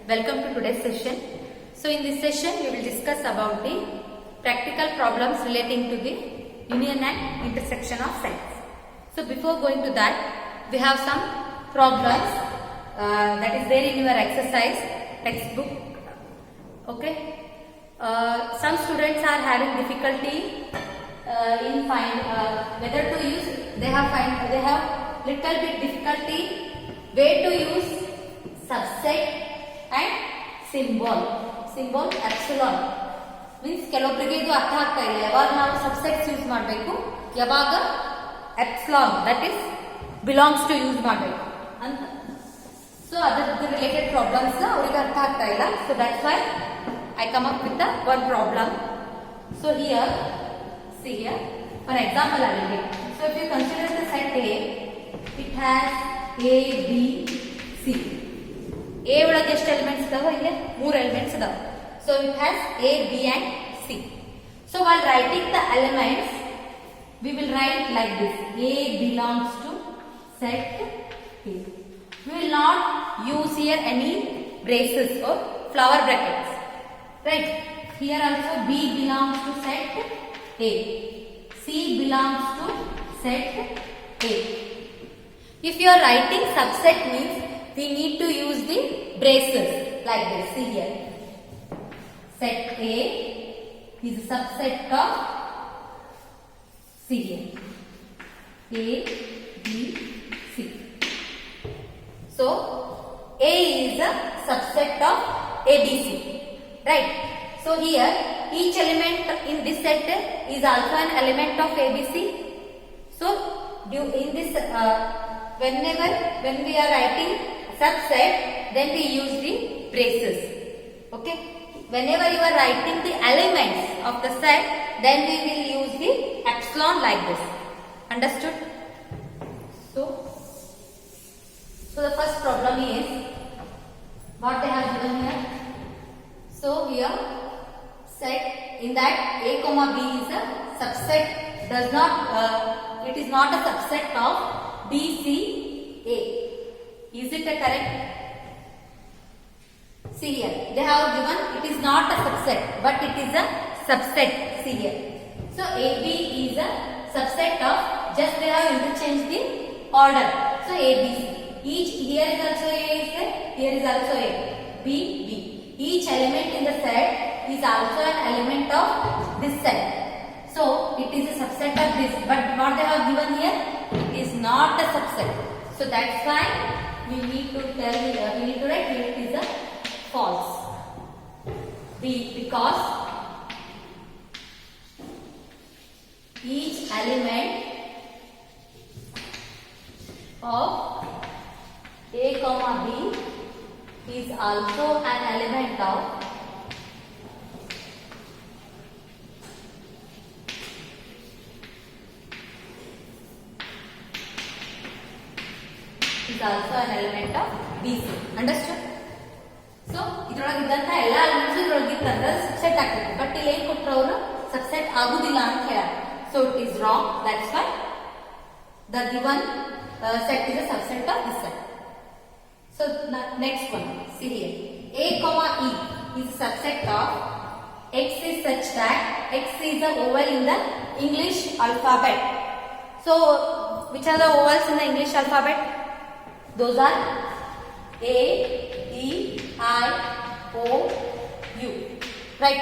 Welcome to today's session. So in this session we will discuss about the practical problems relating to the union and intersection of sets. So before going to that, we have some problems that is there in your exercise textbook. Okay. Some students are having difficulty in whether to use. They have little bit difficulty where to use subset and symbol epsilon. Means ಕೆಲವೊಬ್ಬರಿಗೆ ಇದು ಅರ್ಥ ಆಗ್ತಾ ಇಲ್ಲ. ಯಾವಾಗ ನಾವು subsets use ಮಾಡಬೇಕು, ಯಾವಾಗ epsilon that is belongs to use ಮಾಡಬೇಕು ಅಂತ. ಸೊ ಅದರ ರಿಲೇಟೆಡ್ ಪ್ರಾಬ್ಲಮ್ಸ್ ಅವರಿಗೆ ಅರ್ಥ ಆಗ್ತಾ ಇಲ್ಲ. So that's why I come up with the one problem. So here, see here, for example I will give. So if you consider the set A, it has A, B, C. A ಒಳಗೆ ಎಷ್ಟು elements ಇದಾವೆ? ಇಲ್ಲಿ 3 elements ಇದಾವೆ. So it has A, B and C. So while writing the elements, we will write like this: A belongs to set A. We will not use here any braces or flower brackets. Right. Here also B belongs to set A. C belongs to set A. If you are writing subset means we need to use the braces like this. See here. Set A is a subset of C here. A, B, C. So A is a subset of ABC. Right. So here each element in this set is also an element of ABC. So in this when we are writing subset, then we use the braces. Okay. Whenever you are writing the elements of the set, then we will use the epsilon like this. Understood? So the first problem is what they have given here. So here set in that A comma B is a subset, it is not a subset of B, C, A. Is it a correct? See here, they have given it is not a subset but it is a subset. See here. So AB is a subset of, just they have interchanged the order. So ABC. Each here is also A, here is also A. B, B. Each element in the set is also an element of this set. So it is a subset of this. But what they have given here, it is not a subset. So that's why we need to write here it is a false. Because each element of A comma B is also an element of BC. Understood? So ಇದರೊಳಗೆ ಇದ್ದಂತ ಎಲ್ಲ elements ಇದರೊಳಗೆ ಇತ್ತಂದ್ರೆ subset ಆಗ್ತದೆ. But ಇಲ್ಲಿ ಏನು ಕೊಟ್ಟರು ಅವರು ಸಬ್ಸೆಟ್ ಆಗುದಿಲ್ಲ ಅಂತ ಹೇಳ್ಯಾರ. So it is wrong. That's why the given set is a subset of this set. So next one, see here. A comma E is a subset of X is such that X is a vowel in the English alphabet. So which are the vowels in the English alphabet? Those are A, E, I, O, U. Right.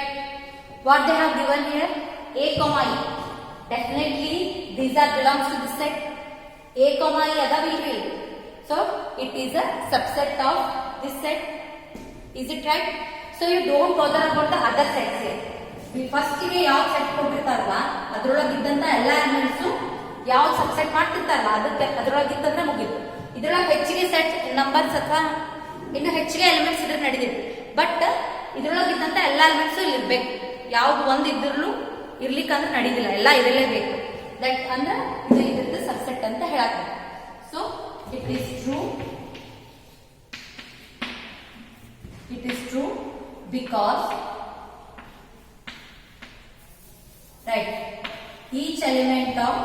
What they have given here? A comma E. Definitely these are belongs to this set. A comma E adavillri. So it is a subset of this set. Is it right? So you don't bother about the other sets here. First ಗೆ ಯಾವ set ಕೊಟ್ಟಿರ್ತಾರಲ್ಲ ಅದರೊಳಗೆ ಇದ್ದಂತ ಎಲ್ಲ elements ಯಾವ subset ಮಾಡ್ತಿರ್ತಾರಲ್ಲ ಅದಕ್ಕೆ ಅದರೊಳಗೆ ಇತ್ತಂದ್ರೆ ಮುಗಿತು. ಇದರೊಳಗೆ ಹೆಚ್ಚಿಗೆ ಸೆಟ್ ನಂಬರ್ಸ್ ಅಥವಾ ಇನ್ನು ಹೆಚ್ಚಿಗೆ ಎಲಿಮೆಂಟ್ಸ್ ಇದ್ರೆ ನಡೀತಿತ್ತು. ಬಟ್ ಇದರೊಳಗೆ ಇದ್ದಂತ ಎಲ್ಲ ಎಲಿಮೆಂಟ್ಸ್ ಇಲ್ಲಿ ಇರ್ಬೇಕು. ಯಾವ್ದು ಒಂದು ಇದ್ರೂ ಇರ್ಲಿಕ್ಕಂದ್ರೆ ನಡೀದಿಲ್ಲ, ಎಲ್ಲ ಇರಲೇಬೇಕು. ದಟ್ ಅಂದ್ರೆ ಇದು ಇದ್ರದ್ದು ಸಬ್ಸೆಟ್ ಅಂತ ಹೇಳಕ್ಕೆ. So it is true because right each element of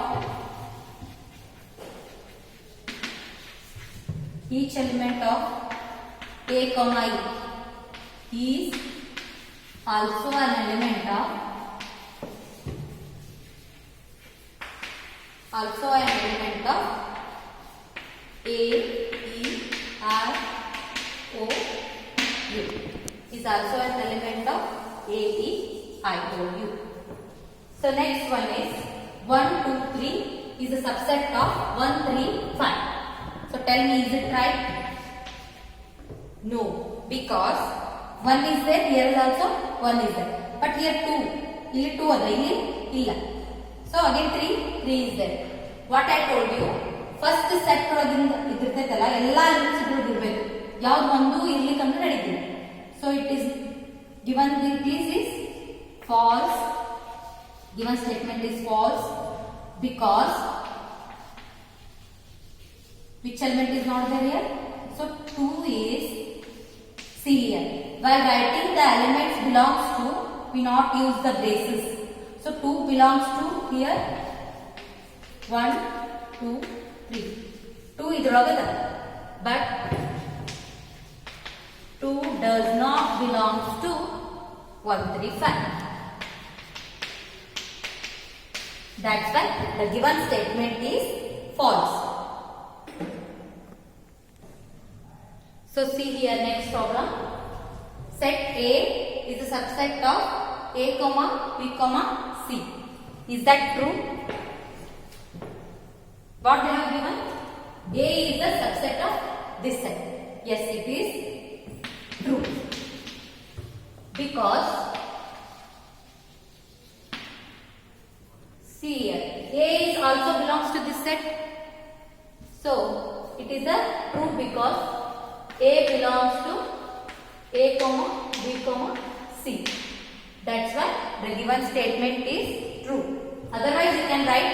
A comma E is also an element of A, E, I, O, U. Is also an element of A, E, I, O, U. So next one is 1, 2, 3 is a subset of 1, 3, 5. So tell me, is it right? No, because 1 is there, here is also 1 is there. But here 2, ಇಲ್ಲಿ 2 ಅದ, ಇಲ್ಲಿ ಇಲ್ಲ. So again 3 is there. What I told you, first set ಒಳಗಿಂದ ಇದಿರ್ತೈತಲ್ಲ ಎಲ್ಲಾ elements ಇರಬೇಕು. ಯಾವುದು ಒಂದು ಇಲ್ಲಿ ಕಂಡು ನಡೀತಿದೆ. So it is given this is false. Given statement is false because which element is not there here? So 2 is see here. While writing the elements belongs to, we not use the braces. So 2 belongs to here 1, 2, 3. 2 idrogada, but 2 does not belongs to 1, 3, 5. That's why the given statement is false. So see here next problem. Set A is a subset of A, B, C. Is that true? What they have given? A is the subset of this set. Yes, it is true. Because see here, A is also belongs to this set. So it is a true because A belongs to A, B, C. That's why the given statement is true. Otherwise you can write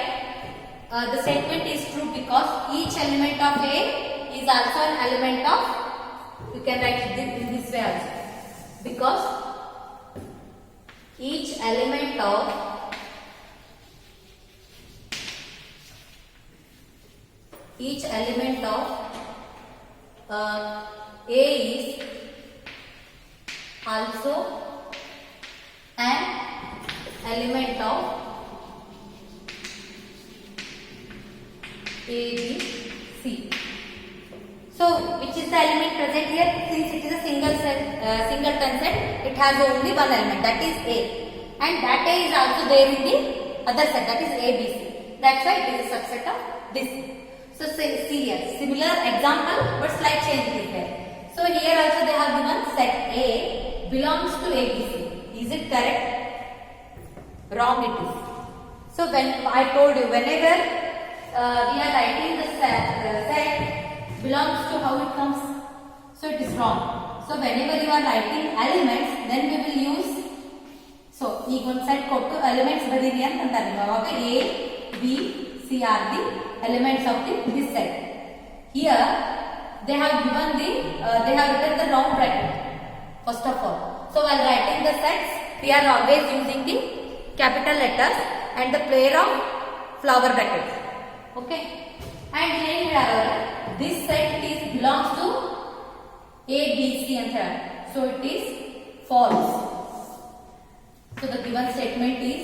the statement is true because each element of A is also an element of, you can write it in this way also. Because each element of A is also an element of A, B, C. So which is the element present here? Since it is a singleton set, it has only one element, that is A, and that A is also there in the other set, that is A, B, C. That's why it is a subset of this. So see here, similar example but slight change is there. So here also they have given set A belongs to ABC. Is it correct? Wrong it is. So when I told you, whenever we are writing the set belongs to, how it comes? So it is wrong. So whenever you are writing elements, then we will use, so ಈಗ ಒಂದು set ಕೊಟ್ಟು elements ಬರೀರಿ ಅಂತ ಅಂತಾರೆ. ಅವಾಗ A, B, C are the elements of this set. Here they have given they have written the wrong bracket first of all. So while writing the sets, we are always using the capital letters and the pair of flower brackets. Okay. And here this set is belongs to A, B, C and so it is false. So the given statement is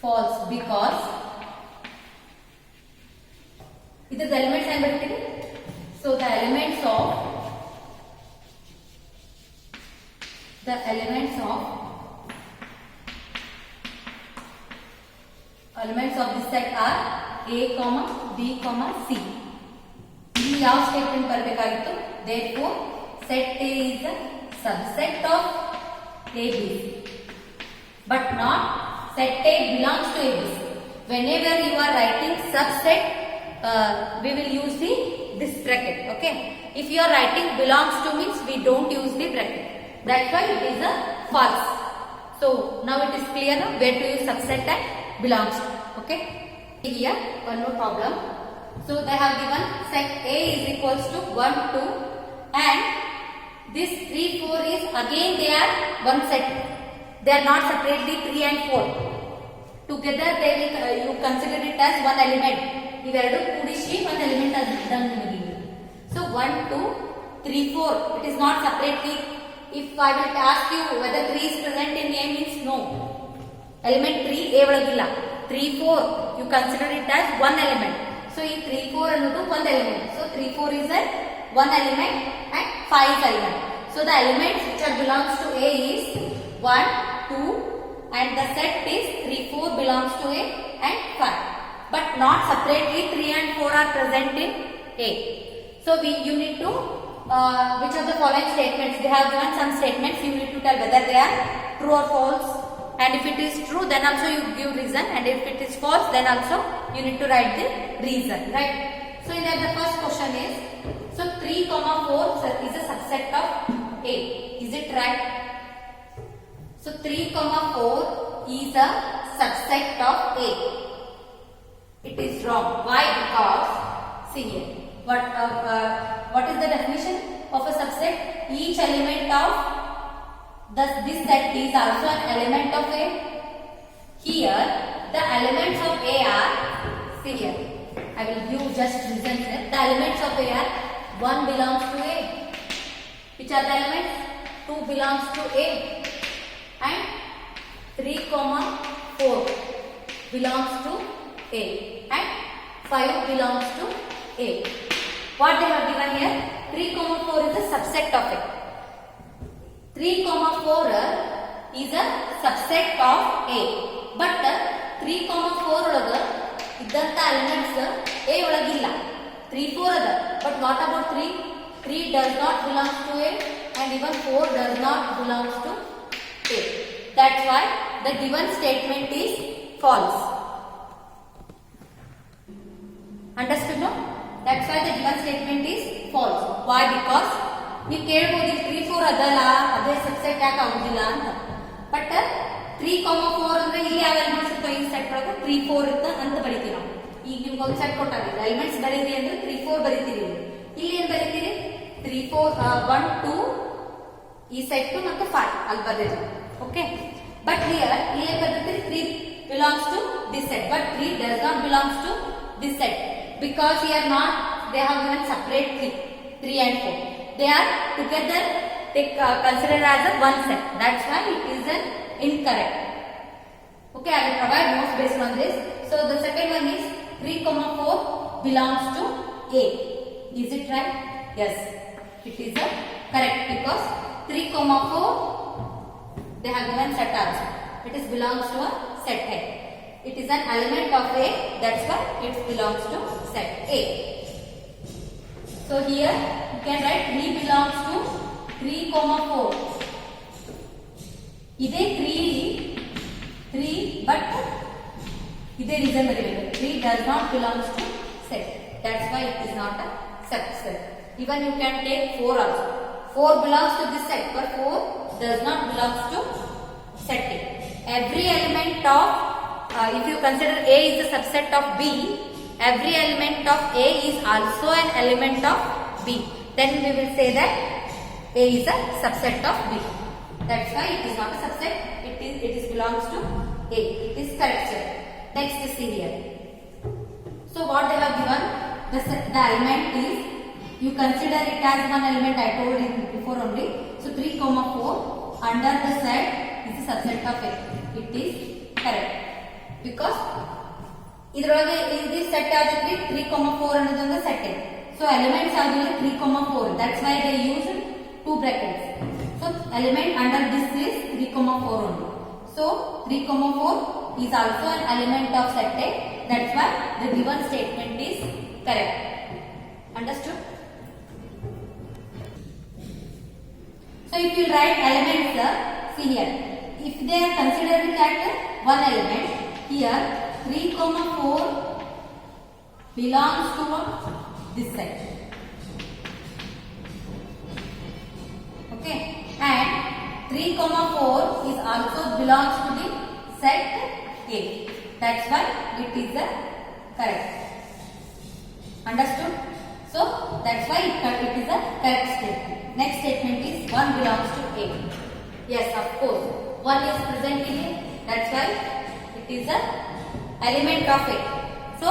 false because the elements I am writing. So the elements of this set are A, B, C. ಇಲ್ಲಿ ಯಾವ statement ಬರಬೇಕಾಗಿತ್ತು? Therefore set A is a subset of ABC, but not set A belongs to ABC. Whenever you are writing subset, we will use this bracket. Okay. If you are writing belongs to means we don't use the bracket. That's why it is a false. So now it is clear now where to use subset and belongs to. Okay. Here one more problem. So they have given set A is equals to 1, 2 and this 3, 4 is again they are one set. They are not separately 3 and 4. Together they will you consider it as one element. ಇವೆರಡು ಕೂಡಿಸಿ ಒಂದು element ಆದಂಗೆ ನಿಮಗೆ. So 1, 2, 3, 4 it is not separately If I will ask you whether 3 is present in A means no. Element 3 A ಒಳಗಿಲ್ಲ. 3, 4 you consider it as one element. So ಈ 3, 4 ಅನ್ನೋದು one element. So 3, 4 is a one element and 5 is element. So the elements which are belongs to A is 1, 2 and the set is 3, 4 belongs to A and 5. But not separately 3 and 4 are present in A. So you need to which of the following statements, they have given some statements, you need to tell whether they are true or false, and if it is true then also you give reason, and if it is false then also you need to write the reason, right? So in that the first question is, so 3, 4 is a subset of A, is it right? So 3, 4 is a subset of A. It is wrong. Why? Because see here, what is the definition of a subset? Each element of this set is also an element of A. Here the elements of A are, see here, I will give just reason here. The elements of A are 1 belongs to A. Which are the elements? 2 belongs to A and 3, 4 belongs to A and 5 belongs to A. What they have given here? 3, 4 is a subset of A. 3, 4 is a subset of A. But 3, 4 ಒಳಗ ಇದ್ದಂತ elements A ಒಳಗಿಲ್ಲ. 3, 4 ಅದ. But what about 3? 3 does not belong to A and even 4 does not belong to A. That's why the given statement is false. Understood no? That's why the given statement is false. Why? Because you ಕೇಳಬಹುದು 3, 4 ಅದಲ್ಲ, ಅದೇ subset ಯಾಕೆ ಆಗುದಿಲ್ಲ ಅಂತ. But 3, 4 ಅಂದ್ರೆ ಇಲ್ಲಿ ಯಾವ elements ಇರ್ತಾವೆ ಈ ಸೆಟ್ ಒಳಗೆ 3, 4 ಇರ್ತ ಅಂತ ಬರೀತೀವಿ ನಾವು. ಈಗ ನಿಮ್ಗೆ ಒಂದು ಸೆಟ್ ಕೊಟ್ಟಾಗಿಲ್ಲ, ಎಲಿಮೆಂಟ್ಸ್ ಬರೀರಿ ಅಂದ್ರೆ 3, 4 ಬರೀತೀರಿ. ಇಲ್ಲಿ ಏನ್ ಬರೀತೀರಿ? 3, 4 1, 2 ಈ ಸೆಟ್ ಮತ್ತು 5 ಅಲ್ಲಿ ಬರೀರಿ. ಓಕೆ, ಬಟ್ ಹಿಯರ್ ಇಲ್ಲಿ ಏನ್ ಬರೀತೀರಿ? 3 belongs to this set, but 3 does not belongs to this set. Because here not they have given separately 3 and 4. They are together considered as a one set. That's why it is an incorrect. Okay, I will provide notes based on this. So the second one is 3, 4 belongs to A. Is it right? Yes, it is a correct because 3, 4 they have given set also. It is belongs to a set A. It is an element of A, that's why it belongs to set A. So here you can write 3 belongs to 3, 4. Ide 3 but ide reason baribeku. 3 does not belongs to set. That's why it is not a subset. Even you can take 4 also. 4 belongs to this set, but 4 does not belongs to set A. Every element of if you consider A is the subset of B, every element of A is also an element of B. Then we will say that A is a subset of B. That's why it is not a subset. It is belongs to A. It is correct. Next is see here. So what they have given, the element is, you consider it as one element. I told you before only. So 3, 4 under the set is a subset of A. It is correct. Because ಇದರೊಳಗೆ this set ಆಗುತ್ತೆ 3, 4 ಅನ್ನೋದೊಂದು set ಇದೆ. So elements are 3, 4. That's why they use 2 brackets. So element under this is 3, 4 only. So 3, 4 is also an element of set A. That's why the given statement is correct. Understood? So if you write elements, see here, if they are considering that one element, here 3, 4 belongs to this set. Okay, and 3, 4 is also belongs to the set A. That's why it is the correct. Understood? So that's why it is a correct statement. Next statement is 1 belongs to A. Yes, of course, 1 is present in A. That's why it is a element of A. So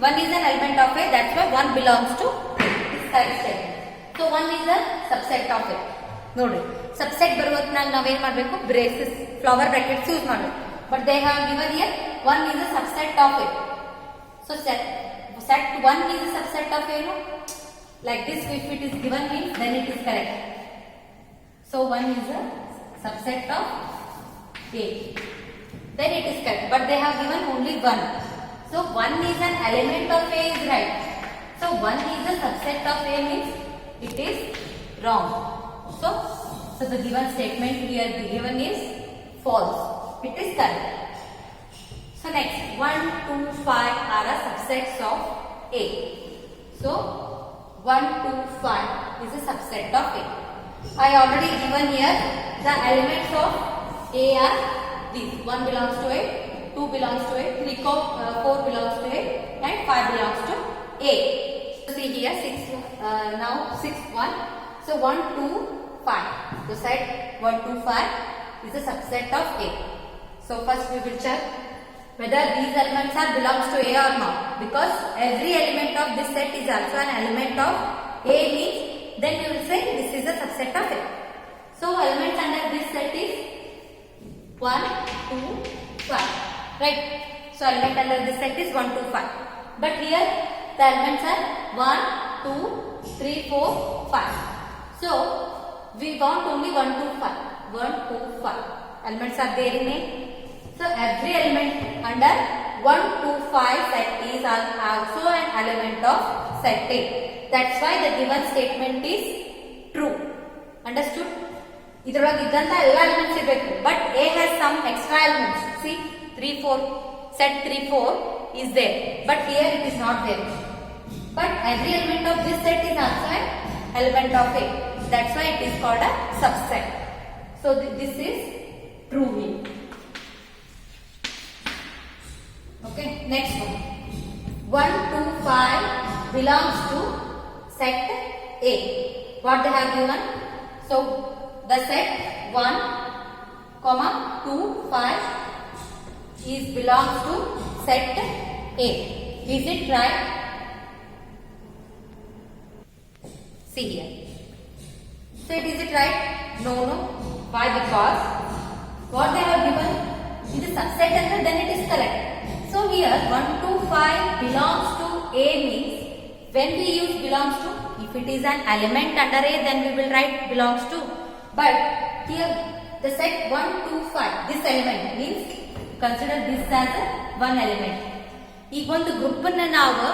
1 is an element of A. That's why 1 belongs to A. This correct statement. So 1 is a subset of A. ನೋಡಿ subset ಬರುವತ್ನಾಗ ನಾವೇನ್ ಮಾಡಬೇಕು braces flower brackets use ಮಾಡಬೇಕು but they have given here 1 is a subset of it. So set 1 is a subset of ಏನು like this. If it is given means then it is correct. So 1 is a subset of A, then it is correct, but they have given only 1. So 1 is an element of A is right. So 1 is a subset of A means it is wrong. So the given statement here given is false. It is correct. So next 1, 2, 5 are a subsets of A. So 1, 2, 5 is a subset of A. I already given here the elements of A are these. 1 belongs to A, 2 belongs to A, 3, 4 belongs to A, and 5 belongs to A. So see here 6 now 6 1. So 1, 2, 5. So set 1, 2, 5 is a subset of A. So first we will check whether these elements are belongs to A or not, because every element of this set is also an element of A means then we will say this is a subset of A. So elements under this set is 1, 2, 5, right? So element under this set is 1, 2, 5. But here the elements are 1, 2, 3, 4, 5. So we want only 1, 2, 5. 1, 2, 5. Elements are there in A. So every element under 1, 2, 5 set is also an element of set A. That's why the given statement is true. Understood? ಇದರೊಳಗೆ ಇದ್ದಂತ ಎಲ್ಲ elements ಇರಬೇಕು but A has some extra elements. See 3, 4 set 3, 4 is there but here it is not there. But every element of this set is also an element of A. That's why it is called a subset. So this is true. Okay, next one. 1, 2, 5 belongs to set A. What they have given? So the set 1, 2, 5 is belongs to set A. Is it right? See here. So is it right? No. Why? Because what they have given is a subset and then it is correct. So here 1, 2, 5 belongs to A means when we use belongs to, if it is an element under A then we will write belongs to. But here the set 1, 2, 5 this element means consider this as a one element. ಈಗ ಒಂದು group ಅನ್ನು ನಾವು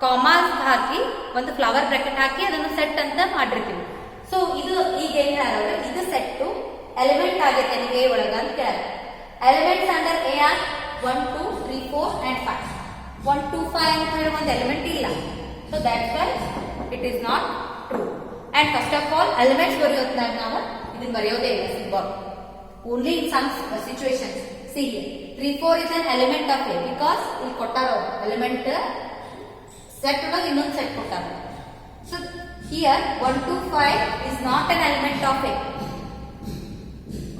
commas ಹಾಕಿ ಒಂದು flower bracket ಹಾಕಿ ಅದನ್ನು set ಅಂತ ಮಾಡಿರ್ತೀವಿ. So ಇದು ಈಗ ಏನಾದ್ರೆ ಇದು ಸೆಟ್ ಎಲಿಮೆಂಟ್ ಆಗೈತೆ ನಿಮಗೆ A ಒಳಗ ಅಂತ ಕೇಳ್ತಾರೆ. Elements under A are 1, 2, 3, 4 and 5. 1, 2, 5 ಅಂತ ಹೇಳಿ ಒಂದು ಎಲಿಮೆಂಟ್ ಇಲ್ಲ. So that's why it is not true. And first of all elements ಬರೆಯೋದ್ನಾಗ ನಾವು ಇದನ್ನ ಬರೆಯೋದೇ ಇಲ್ಲ symbol. Only in some situations. See here 3, 4 is an element of A because ಇಲ್ಲಿ ಕೊಟ್ಟಾರ element set ಒಳಗೆ ಇನ್ನೊಂದು set ಕೊಟ್ಟಾರ. So here 1, 2, 5 is not an element of A.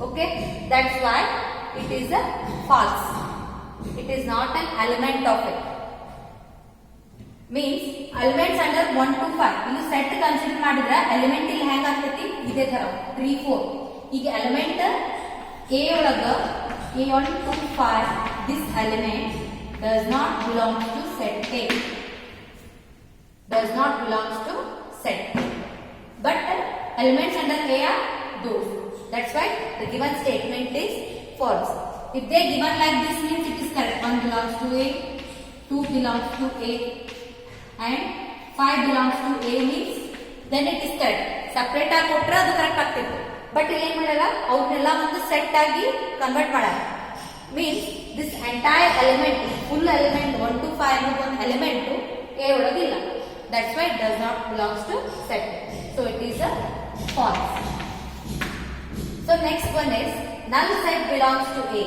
Okay, that's why it is a false. It is not an element of it. Means elements under 1 to 5 ಇದು set consider ಮಾಡಿದ್ರೆ element ಇಲ್ಲಿ ಹೆಂಗ ಆಗ್ತೈತಿ ಇದೇ ತರ 3, 4 ಈಗ ಎಲಿಮೆಂಟ್ A ಒಳಗ A1, 2, 5 this element does not belong to set A. Does not belong to set A. But elements under A are those. That's why the given statement is false. If they given like this means it is correct. 1 belongs to A, 2 belongs to A and 5 belongs to A means then it is correct. Separate ಆಗಿ ಕೊಟ್ರೆ ಅದು correct ಆಗ್ತಿತ್ತು. But ಇಲ್ಲಿ ಏನ್ ಮಾಡಲ್ಲ ಅವನ್ನೆಲ್ಲ ಒಂದು set ಆಗಿ ಕನ್ವರ್ಟ್ ಮಾಡಲ್ಲ. Means this entire element, full element 1 to 5 ಅನ್ನೋದು ಒಂದು element A ಒಳಗಿಲ್ಲ. That's why it does not belongs to set. So it is a false. So next one is null set belongs to A.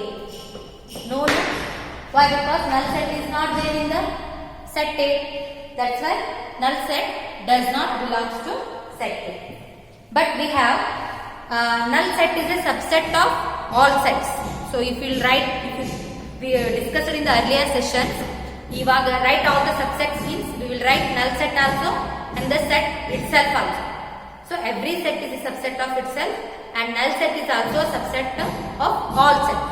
No. Why? Because null set is not there in the set A. That's why null set does not belongs to set A. But we have null set is a subset of all sets. So if you write, we discussed in the earlier sessions, ivaga write all the subsets means we will write null set also and the set itself also. So every set is a subset of itself and null set is also a subset of all sets.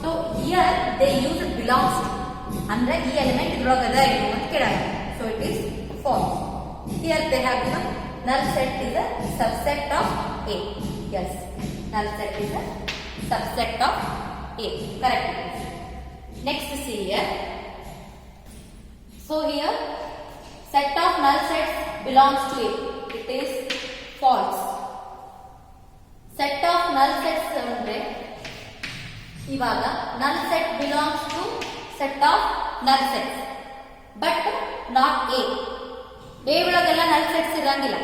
So here they use belongs to. Andre ee element idrogada idu ant kedaya. So it is false. Here they have given null set is a subset of A. Yes, null set is a subset of A. Correct. Next see here. So here set of null sets belongs to A. It is false. Set of null sets andre ivaga null set belongs to set of null sets but not A. A ಒಳಗೆಲ್ಲ null sets ಇರಂಗಿಲ್ಲ.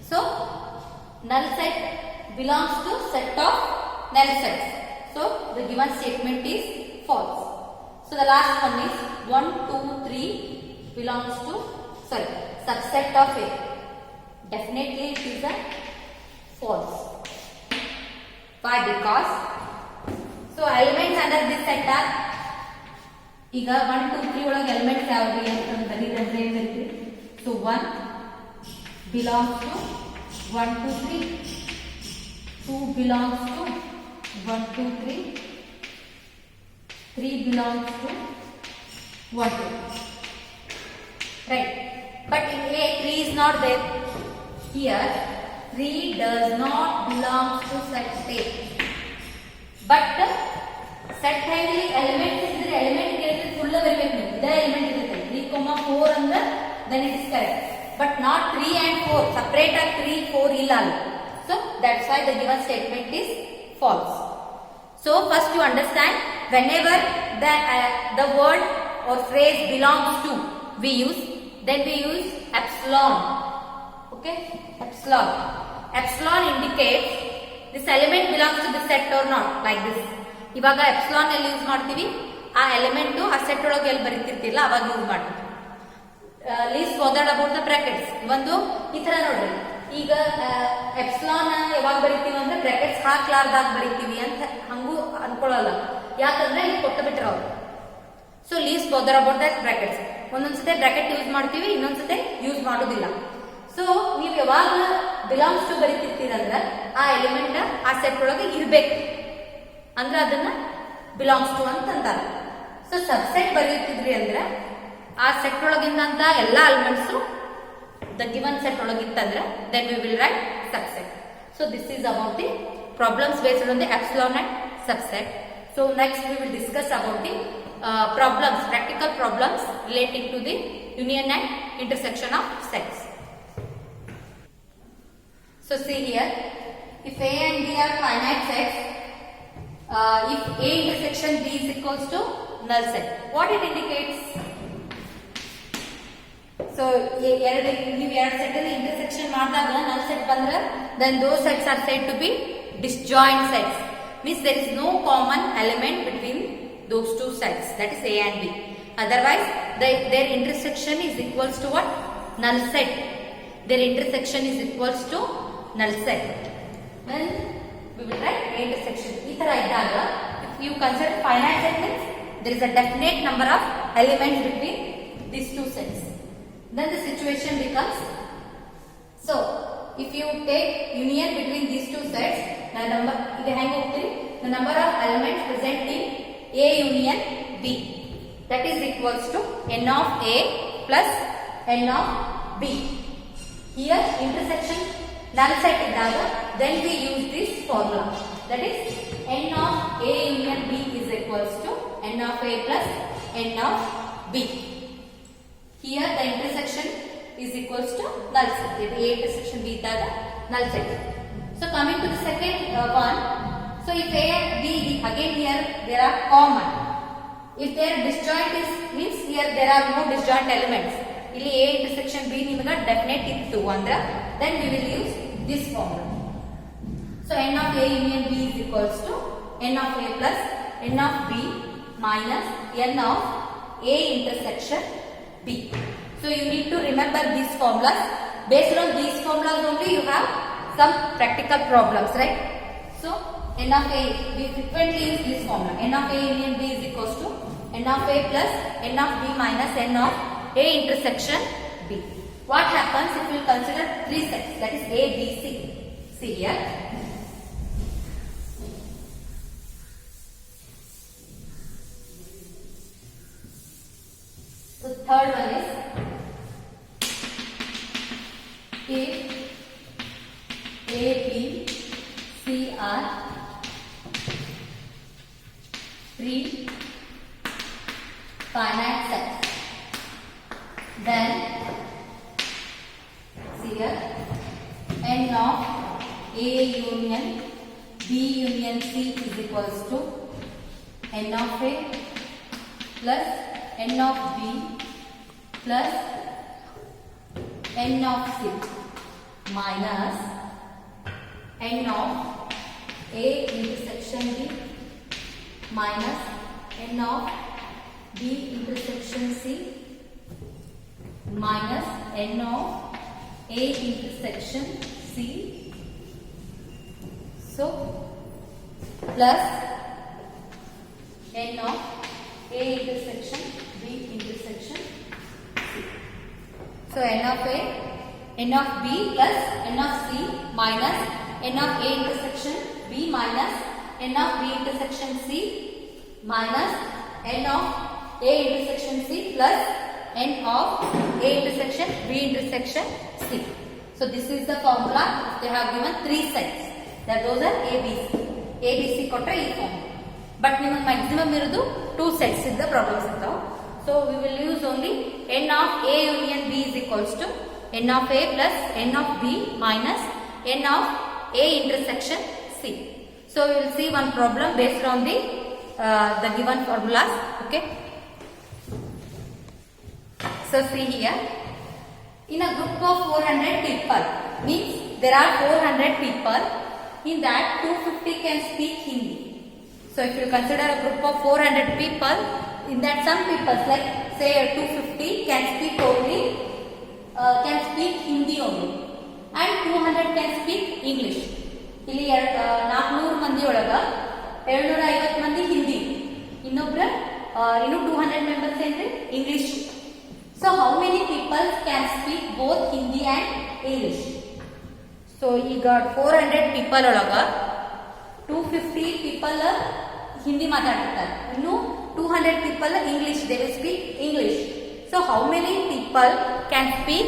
So null set belongs to set of null sets. So the given statement is false. So the last one is 1, 2, 3 belongs to subset of A. Definitely it is a false. Why? Because so elements under this set are ಈಗ 1 2 3 ಒಳಗೆ elements ಯಾವುದು ಅಂತ ಬರೀದಂದ್ರೆ ಏನು ಬರೀತೀವಿ? So 1 belongs to 1 2 3, 2 belongs to 1 2 3, 3 belongs to 1 2. Right? But in A 3 is not there. Here 3 does not belong to set A. But set handle element is element ಗೆ full ಬರಬೇಕು ನೀವು. ಇದೇ element ಇರುತ್ತೆ 3, 4 ಅಂದ್ರೆ then it is correct. But not 3 and 4 separate ಆಗಿ 3 4 ಇಲ್ಲ ಅಲ್ಲಿ. So that's why the given statement is false. So first you understand whenever the word or phrase belongs to we use, then we use epsilon. Okay, epsilon. Epsilon indicates this element belongs to this set or not, like this. ಇವಾಗ epsilon ಎಲ್ಲಿ use ಮಾಡ್ತೀವಿ? ಆ element ಆ set ಒಳಗೆ ಎಲ್ಲಿ ಬರೀತಿರ್ತಿಲ್ಲ ಅವಾಗ use ಮಾಡ್ತೀವಿ. List bothered about the brackets. ಒಂದು ಈ ತರ ನೋಡ್ರಿ, ಈಗ ಎಪ್ಸಿಲಾನ್ ಯಾವಾಗ ಬರೀತೀವಿ ಅಂದ್ರೆ ಬ್ರಾಕೆಟ್ಸ್ ಹಾಕ್ಲಾರ್ದಾಗ ಬರೀತೀವಿ ಅಂತ ಹಂಗೂ ಅನ್ಕೊಳ್ಳಲ್ಲ. ಯಾಕಂದ್ರೆ ಇಲ್ಲಿ ಕೊಟ್ಟು ಬಿಟ್ರ ಅವ್ರು. So least bother about that brackets. ಒಂದೊಂದ್ಸತೆ ಬ್ರಾಕೆಟ್ ಯೂಸ್ ಮಾಡ್ತೀವಿ, ಇನ್ನೊಂದ್ಸತೆ ಯೂಸ್ ಮಾಡೋದಿಲ್ಲ. ಸೊ ನೀವು ಯಾವಾಗ ಬಿಲಾಂಗ್ಸ್ ಟು ಬರೀತಿರ್ತೀರಂದ್ರೆ ಆ ಎಲಿಮೆಂಟ್ ಆ ಸೆಟ್ ಒಳಗೆ ಇರ್ಬೇಕು ಅಂದ್ರೆ ಅದನ್ನ ಬಿಲಾಂಗ್ಸ್ ಟು ಅಂತ ಅಂತಾರೆ. ಸೊ ಸಬ್ಸೆಟ್ ಬರೀತಿದ್ರಿ ಅಂದ್ರೆ ಆ ಸೆಟ್ ಒಳಗಿಂದಂತ ಎಲ್ಲಾ ಎಲಿಮೆಂಟ್ಸ್ ದ ಗಿವನ್ ಸೆಟ್ ಒಳಗಿತ್ತಂದ್ರೆ then we will write subset. So this is about the problems based on the epsilon and subset. So next we will discuss about the problems, practical problems relating to the union and intersection of sets. So see here, if A and B are finite sets, if A intersection B is equals to null set, what it indicates? So ನೀವು ಎರಡು set ಅಲ್ಲಿ intersection ಮಾಡಿದಾಗ null set ಬಂದ್ರೆ then those sets are said to be disjoint sets. Means there is no common element between those two sets, that is A and B. Otherwise their intersection is equals to what? Null set. Their intersection is equals to null set. Then we will write A intersection. Ee tara iddaga if you consider finite set means there is a definite number of elements between these two sets. Then the situation becomes, so if you take union between these two sets, the number the number of elements present in A union B, that is equals to n of A plus n of B. Here intersection null set iddaga then we use this formula, that is n of A union B is equals to n of A plus n of B. Here the intersection is equals to null set. A intersection B iddaga null set. So coming to the second one, so if A and B, again here there are common. If their disjoint is means here there are no disjoint elements. ಇಲ್ಲಿ A intersection B ನಿಮಗೆ definite ಇತ್ತು ಅಂದ್ರೆ then we will use this formula. So n of A union B is equals to n of A plus n of B minus n of A intersection B. So you need to remember these formulas. Based on these formulas only you have some practical problems, right? So n of A, we frequently use this formula. N of A union B is equals to n of A plus n of B minus n of A intersection B. what happens if you consider three sets, that is A, B, C. See here. So third one is if A, B, C are three finite sets, then see here, n of A union B union C is equals to n of A plus n of B plus n of C minus n of A intersection B minus n of B intersection C minus n of A intersection C, so plus n of A intersection B intersection C. So n of A, n of B plus n of C minus n of A intersection B minus n of B intersection C minus n of A intersection C plus n of A intersection B intersection C. So this is the formula. They have given three sets. That those are ABC. ABC kotra ee form. But niಮಗೆ maximum ಇರೋದು 2 sets in the problems ಇರ್ತಾವ. So we will use only n of A union B is equals to n of A plus n of B minus n of A intersection C. So we will see one problem based on the given formulas. Okay. So see here. In a group of 400 people, means there are 400 people, in that 250 can speak Hindi. So if you consider a group of 400 people, in that some people like say 250 can speak only, can speak Hindi only, and 200 can speak English. ಇಲ್ಲಿ 400 ಮಂದಿ ಒಳಗ 250 ಮಂದಿ ಹಿಂದಿ, ಇನ್ನು 200 members ಏನ್ರಿ English. So how many people can speak both Hindi and English? So you got 400 people ಒಳಗ 250 people Hindi ಮಾತಾಡ್ತಾರೆ, ಇನ್ನು 200 people English, they will speak English. So how many people can speak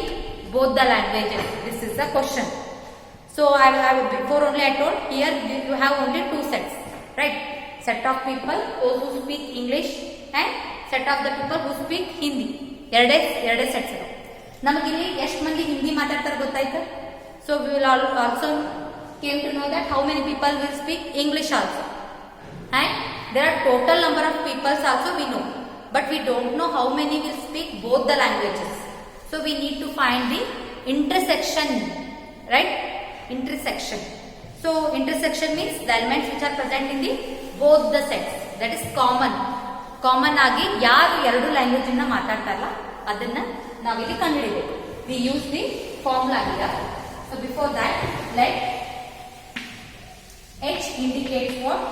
both the languages? This is the question. So before only I told, here you have only two sets, right? Set of people those who speak English and set of the people who speak Hindi. ಎರಡೇ sets ಇದಾವೆ. ನಮಗೆ ಇಲ್ಲಿ ಎಷ್ಟು ಮಂದಿ ಹಿಂದಿ ಮಾತಾಡ್ತಾರೆ ಗೊತ್ತಾಯ್ತು. So we will also came to know that how many people will speak English also, and there are total number of peoples also we know, but we don't know how many will speak both the languages. So we need to find the intersection, right? Intersection. So intersection means the elements which are present in the both the sets, that is common ಆಗಿ ಯಾರು ಎರಡು language ಅನ್ನ ಮಾತಾಡ್ತಾರಲ್ಲ ಅದನ್ನ ನಾವಿಲ್ಲಿ ಕಂಡುಹಿಡಿಯಬೇಕು. We use the formula here. So before that let H indicates what?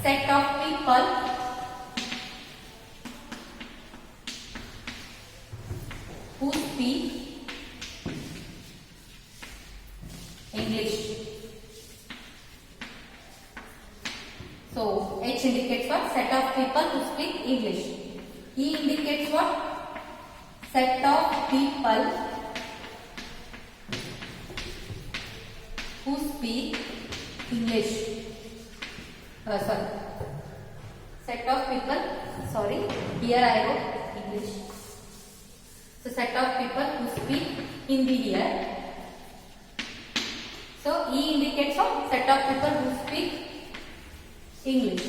Set of people who speak English. So H indicates what? Set of people who speak English. E indicates what? Set of people who speak English. Sorry. Set of people. Sorry. Here I wrote English. So set of people who speak Hindi here. So E indicates what? Set of people who speak English.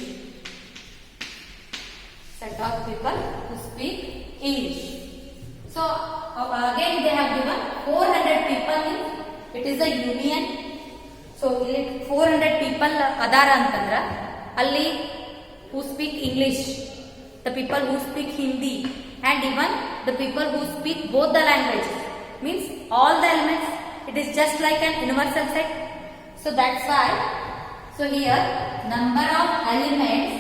Set of people who speak English. So again they have given 400 people in, it is a union. So ಇಲ್ಲಿ 400 people ಅದಾರ ಅಂತಂದ್ರ ಅಲ್ಲಿ who speak English, the people who speak Hindi, and even the people who speak both the languages, means all the elements, it is just like an universal set. So that's why, so here number of elements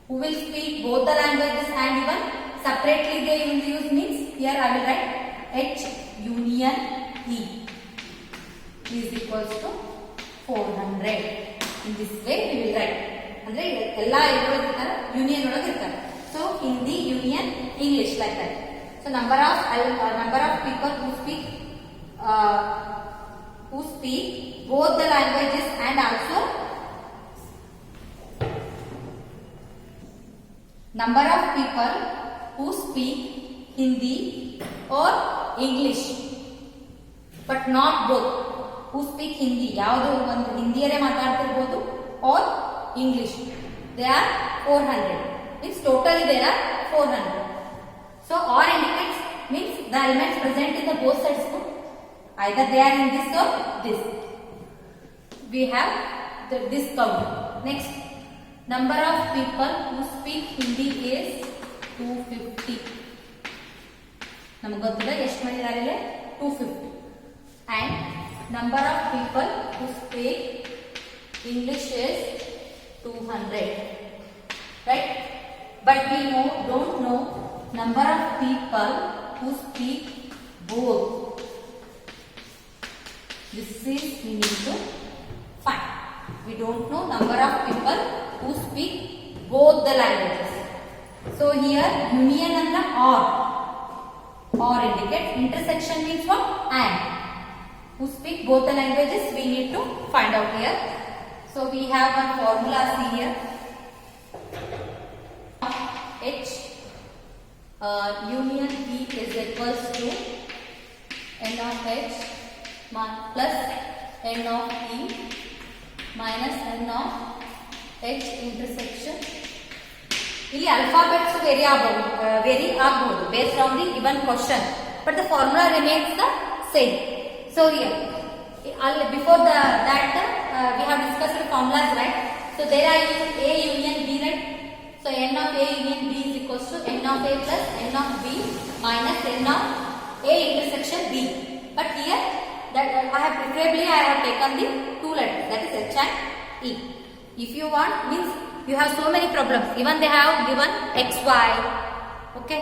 who will speak both the languages and even separately they will use means here I will write H union E is equals to 400. In this way we will write. ಅಂದ್ರೆ ಎಲ್ಲ ಇದರೊಳಗೆ ಇರ್ತಾರೆ, union ಒಳಗೆ ಇರ್ತಾರೆ. So Hindi union English like that. So number of people who speak both the languages and also number of people who speak Hindi or English but not both. Who speak Hindi, ಯಾವುದು ಒಂದು ಹಿಂದಿಯರೇ ಮಾತಾಡ್ತಿರ್ಬೋದು or English, they are 400. Means totally there are 400. So or indicates means the elements present in the both sides, no? Either they are in this or this. We have this count. Next, number of people who speak Hindi is 250. ನಮಗೆ ಗೊತ್ತಿದೆ ಎಷ್ಟು ಮಂದಿ ಇದ್ದಾರೆ ಇಲ್ಲಿ 250. And number of people who speak English is 200. Right? But we don't know number of people who speak both. This is we need to find. We don't know number of people who speak both the languages. So here union and the or indicates, intersection means what? And. Who speak both the languages we need to find out here. So we have one formula here. H union E is equals to n of H plus n of E minus n of H intersection. ಇಲ್ಲಿ alphabets vary ಆಗಬಹುದು based on the given question, but the formula remains the same. So here before that we have discussed the formulas, right? So there I use A union B, right? So n of A union B is equals to n of A plus n of B minus n of A intersection B. But here that I have taken the two letters, that is H and E. If you want, means you have so many problems. Even they have given X, Y. Okay.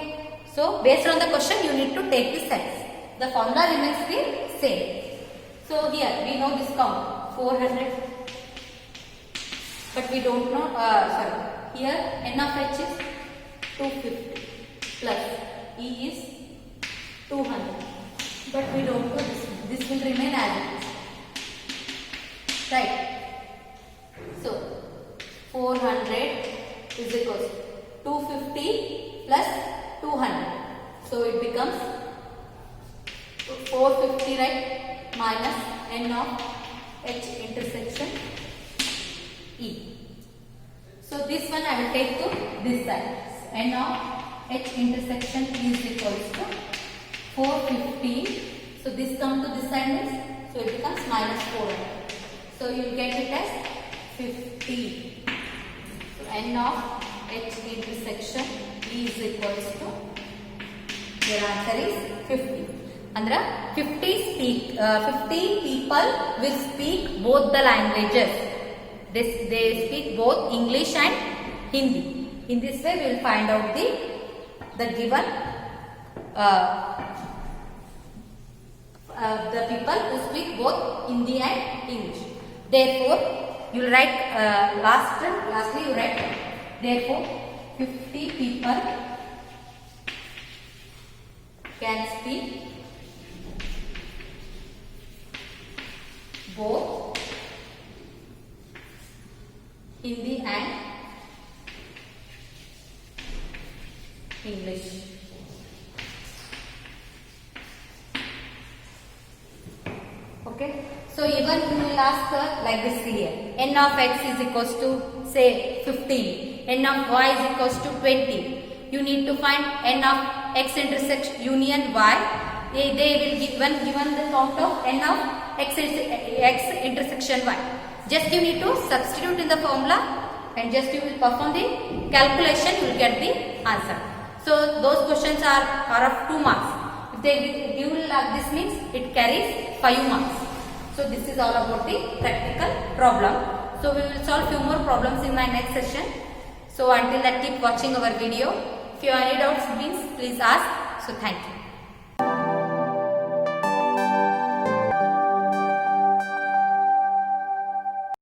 So based on the question, you need to take the steps. The formula remains the same. So here we know this count 400, but we don't know. Here n of H is 250 plus E is 200, but we don't know this. This will remain as it is, right? So 400 is equals to 250 plus 200. So it becomes 450, right? Minus n of H intersection E. So this one I will take to this side. N of H intersection E is equals to 450. So this comes to this side means, so it becomes minus 400. So you will get it as 50. So n of H intersection E is equals to, your answer is 50. Andra 50 people will speak both the languages. They speak both English and Hindi. In this way we will find out the given the people who speak both Hindi and English. Therefore you will write lastly you write, therefore 50 people can speak both Hindi and English. Okay, so even you will ask like this here, n of x is equals to say 15, n of y is equals to 20. You need to find n of x intersection union y. They will given the count of n of x intersection y. Just you need to substitute in the formula and just you will perform the calculation, you will get the answer. So those questions are of 2 marks. If they give like this means it carries 5 marks. So this is all about the practical problem. So we will solve few more problems in my next session. So until that, keep watching our video. If you have any doubts, please ask. So thank you.